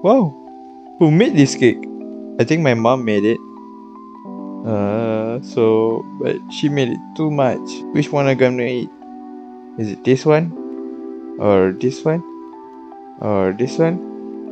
Wow, who made this cake? I think my mom made it. But she made it too much. Which one I'm gonna eat? Is it this one? Or this one? Or this one?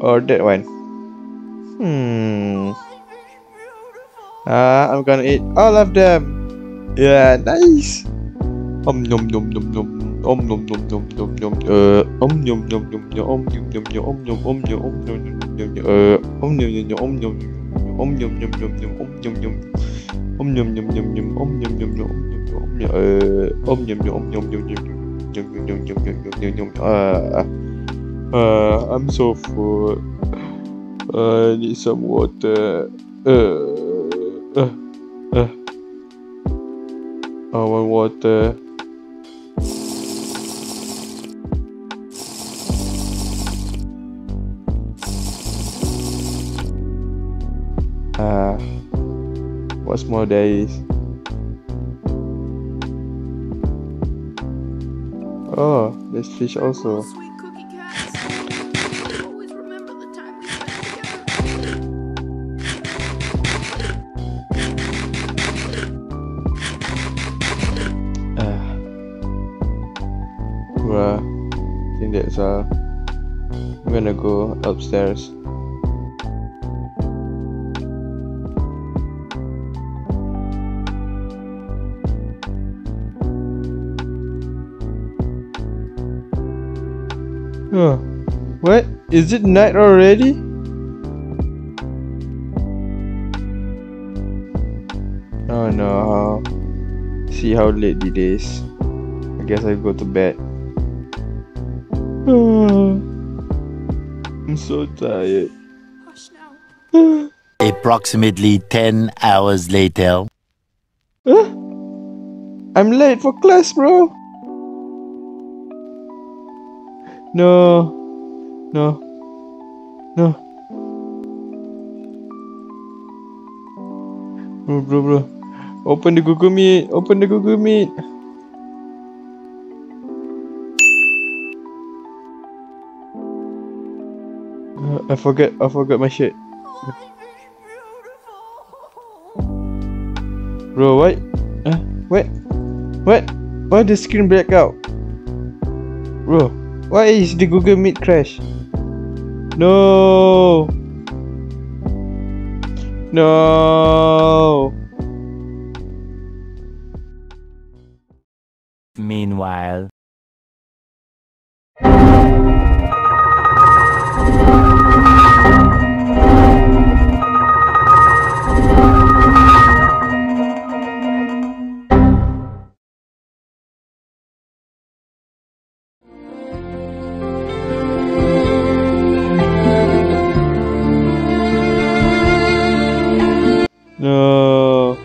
Or that one? I'm gonna eat all of them. Yeah, nice. Nom nom nom nom. Nom nom nom nom nom nom. Nom nom nom nom nom. Om nom nom nom. Om nom om nom om nom nom nom. Om nom nom nom. Om nom om nom nom nom nom. Om nom nom. Om nom nom nom nom. Om nom nom nom. Om nom nom om nom nom nom. I'm so full. I need some water. I want water. What's more there is? Oh, there's fish also. Sweet cookie cats. I always remember the time we spent together. Well, I think that's all. I'm gonna go upstairs. Oh, what? Is it night already? Oh no. See how late it is. I guess I'll go to bed. I'm so tired. Hush now. Approximately 10 hours later. I'm late for class, bro. No. No. No. Bro. Open the Google Meet. Open the Google Meet. I forgot my shirt. Bro, what? What? Why the screen black out? Bro, why is the Google Meet crash? No. No. Meanwhile. No.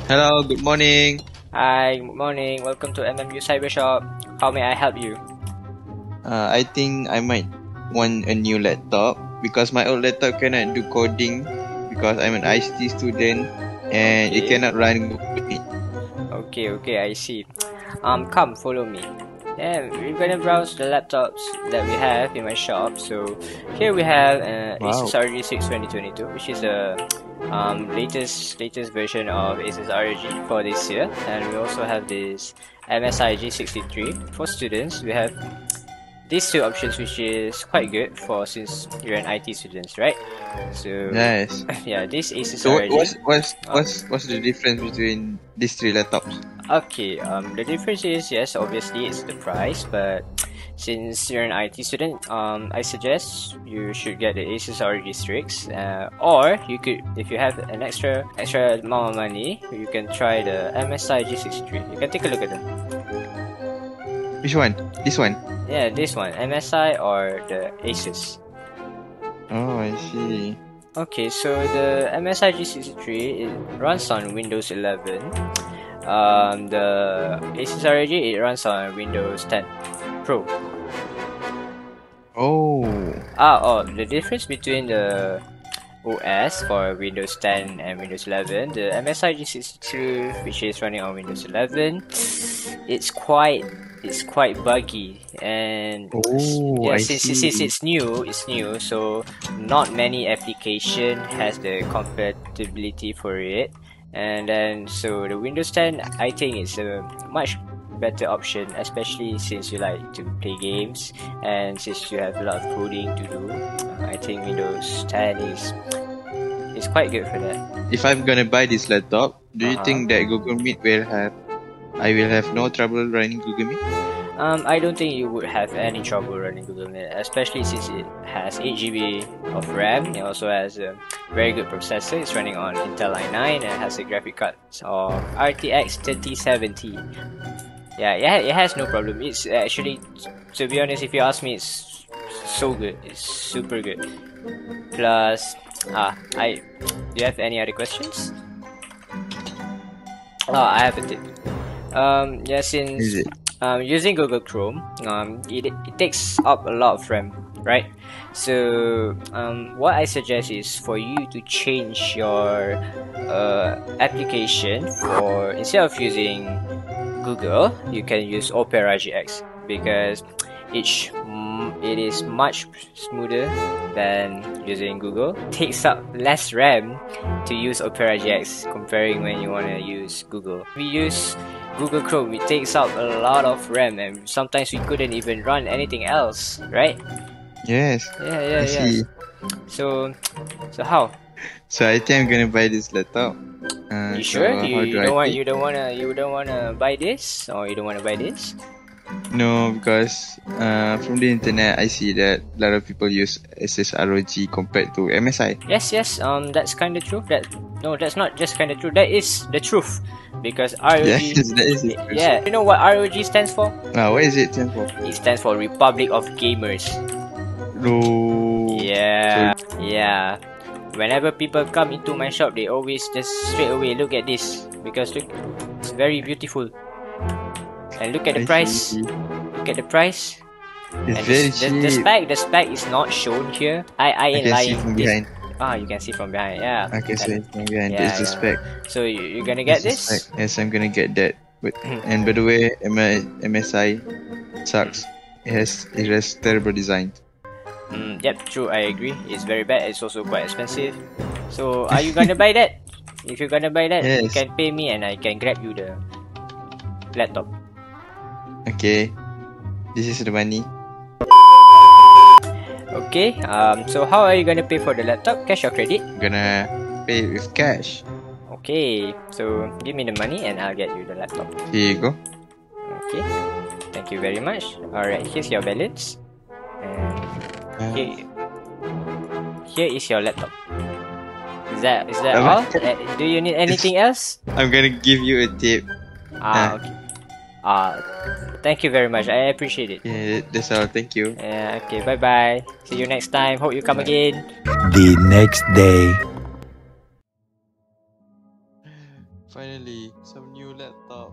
Hello, good morning. Hi, good morning. Welcome to MMU Cyber Shop. How may I help you? I think I might want a new laptop because my old laptop cannot do coding because I'm an ICT student and it cannot run Google Meet. Okay, I see. Come, follow me. Yeah, we're gonna browse the laptops that we have in my shop. So here we have Asus ROG 6 2022, which is the latest version of Asus ROG for this year, and we also have this MSI G63 for students. We have these two options, which is quite good for since you're an IT students, right? So Yes. yeah, this Asus So ROG. what's the difference between these three laptops? Okay, the difference is, yes, obviously it's the price, but since you're an IT student, I suggest you should get the Asus ROG Strix, or you could, if you have an extra amount of money, you can try the MSI G63. You can take a look at them. Which one? This one? Yeah, this one, MSI or the Asus. Oh, I see. Okay, so the MSI G63, it runs on Windows 11. The Asus ROG, it runs on Windows 10 Pro. Oh. The difference between the OS for Windows 10 and Windows 11, the MSI G63, which is running on Windows 11, it's quite buggy, and since it's new, so not many application has the compatibility for it. And then so the Windows 10, I think it's a much better option, especially since you like to play games and since you have a lot of coding to do. I think Windows 10 is quite good for that. If I'm gonna buy this laptop, do you think that Google Meet I will have no trouble running Google Meet? I don't think you would have any trouble running Google Meet, especially since it has 8GB of RAM. It also has a very good processor. It's running on Intel i9 and has a graphic card of RTX 3070. Yeah, it has no problem. It's actually, to be honest, if you ask me, it's so good. It's super good. Plus, do you have any other questions? I have a tip. Since using Google Chrome, it takes up a lot of RAM, right? So what I suggest is for you to change your application for, instead of using Google, you can use Opera GX, because it is much smoother than using Google. It takes up less RAM to use Opera GX comparing when you want to use Google. We use Google Chrome, it takes up a lot of RAM, and sometimes we couldn't even run anything else, right? Yes. Yeah. See. So how? So I think I'm gonna buy this laptop. You sure? You don't wanna buy this, or you don't wanna buy this? No, because from the internet I see that a lot of people use Asus ROG compared to MSI. Yes. That's kind of true. That's not just kind of true. That is the truth. Because ROG. Yes, that is the truth. Yeah. You know what ROG stands for? What is it stand for? It stands for Republic of Gamers. No. Yeah. Whenever people come into my shop, they always just straight away look at this, because look, it's very beautiful. And look at the price. Look at the price. It's very cheap. The spec is not shown here. I ain't lying. See from behind. You can see from behind. Yeah. I can see from behind. Yeah, It's the spec. So you're gonna get this? Yes, I'm gonna get that. But and by the way, MSI sucks. It has terrible design. Yep, true. I agree. It's very bad. It's also quite expensive. So are you gonna buy that? If you're gonna buy that, yes, you can pay me and I can grab you the laptop. Okay, this is the money. Okay. So how are you gonna pay for the laptop? Cash or credit? I'm gonna pay with cash. Okay. So give me the money and I'll get you the laptop. Here you go. Okay. Thank you very much. Alright, here's your balance. And here is your laptop. Is that all? Do you need anything else? I'm gonna give you a tip. Okay. Thank you very much. I appreciate it. Yeah, that's all. Thank you. Yeah. Okay. Bye bye. See you next time. Hope you come again. The next day. Finally, some new laptop.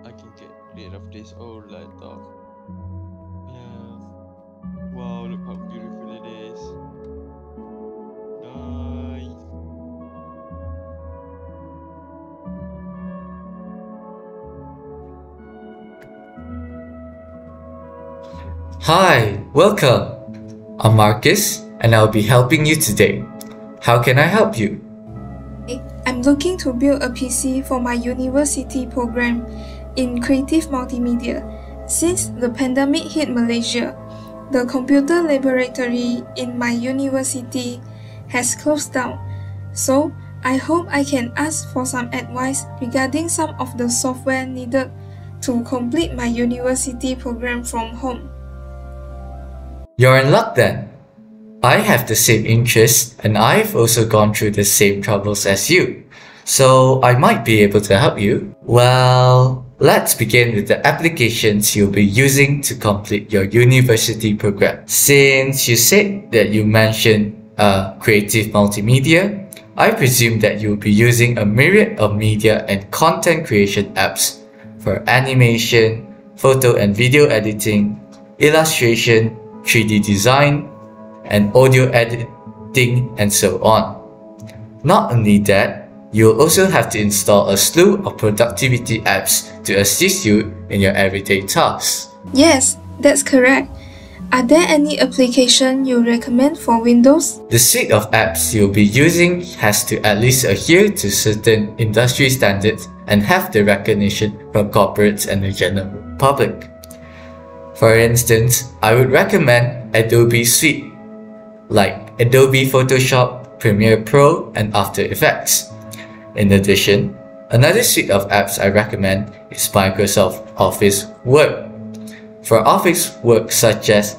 I can get rid of this old laptop. Yeah. Wow, look how beautiful it is. Nice. Hi, welcome. I'm Marcus and I'll be helping you today. How can I help you? I'm looking to build a PC for my university program in creative multimedia. Since the pandemic hit Malaysia, the computer laboratory in my university has closed down. So, I hope I can ask for some advice regarding some of the software needed to complete my university program from home. You're in luck then. I have the same interests and I've also gone through the same troubles as you. So I might be able to help you. Well, let's begin with the applications you'll be using to complete your university program. Since you said that you mentioned creative multimedia, I presume that you'll be using a myriad of media and content creation apps for animation, photo and video editing, illustration, 3D design, and audio editing, and so on. Not only that, you'll also have to install a slew of productivity apps to assist you in your everyday tasks. Yes, that's correct. Are there any application you recommend for Windows? The suite of apps you'll be using has to at least adhere to certain industry standards and have the recognition from corporates and the general public. For instance, I would recommend Adobe Suite, like Adobe Photoshop, Premiere Pro, and After Effects. In addition, another suite of apps I recommend is Microsoft Office Word, for office work such as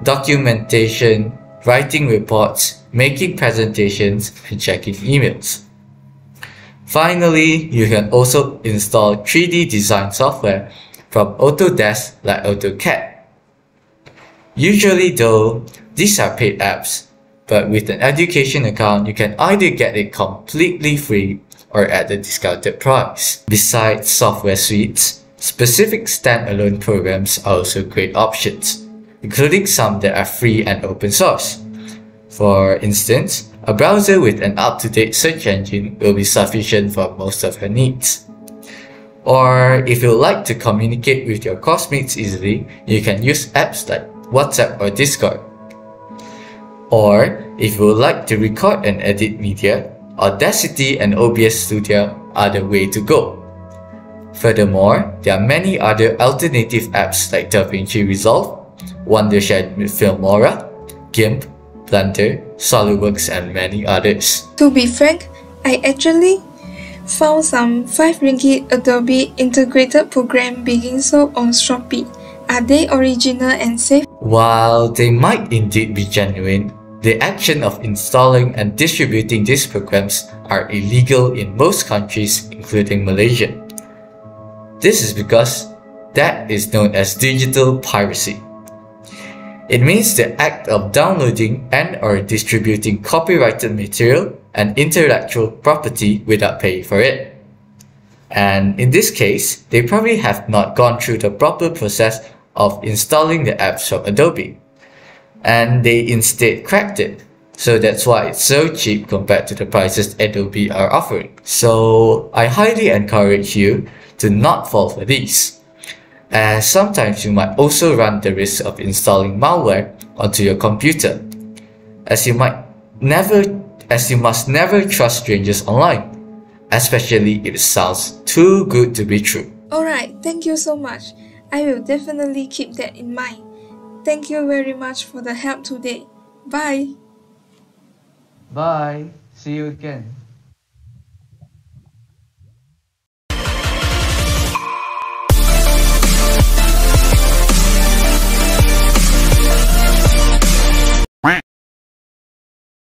documentation, writing reports, making presentations, and checking emails. Finally, you can also install 3D design software from Autodesk like AutoCAD. Usually though, these are paid apps, but with an education account, you can either get it completely free or at a discounted price. Besides software suites, specific standalone programs are also great options, including some that are free and open source. For instance, a browser with an up-to-date search engine will be sufficient for most of your needs. Or if you like to communicate with your classmates easily, you can use apps like WhatsApp or Discord. Or if you would like to record and edit media, Audacity and OBS Studio are the way to go. Furthermore, there are many other alternative apps like DaVinci Resolve, Wondershare Filmora, GIMP, Blender, SolidWorks, and many others. To be frank, I actually found some 5 ringgit Adobe integrated program being sold on Shopee. Are they original and safe? While they might indeed be genuine, the action of installing and distributing these programs are illegal in most countries, including Malaysia. This is because that is known as digital piracy. It means the act of downloading and or distributing copyrighted material and intellectual property without paying for it. And in this case, they probably have not gone through the proper process of installing the apps from Adobe, and they instead cracked it. So that's why it's so cheap compared to the prices Adobe are offering. So I highly encourage you to not fall for these, as sometimes you might also run the risk of installing malware onto your computer, as you must never trust strangers online, especially if it sounds too good to be true. Alright, thank you so much. I will definitely keep that in mind. Thank you very much for the help today. Bye. Bye. See you again.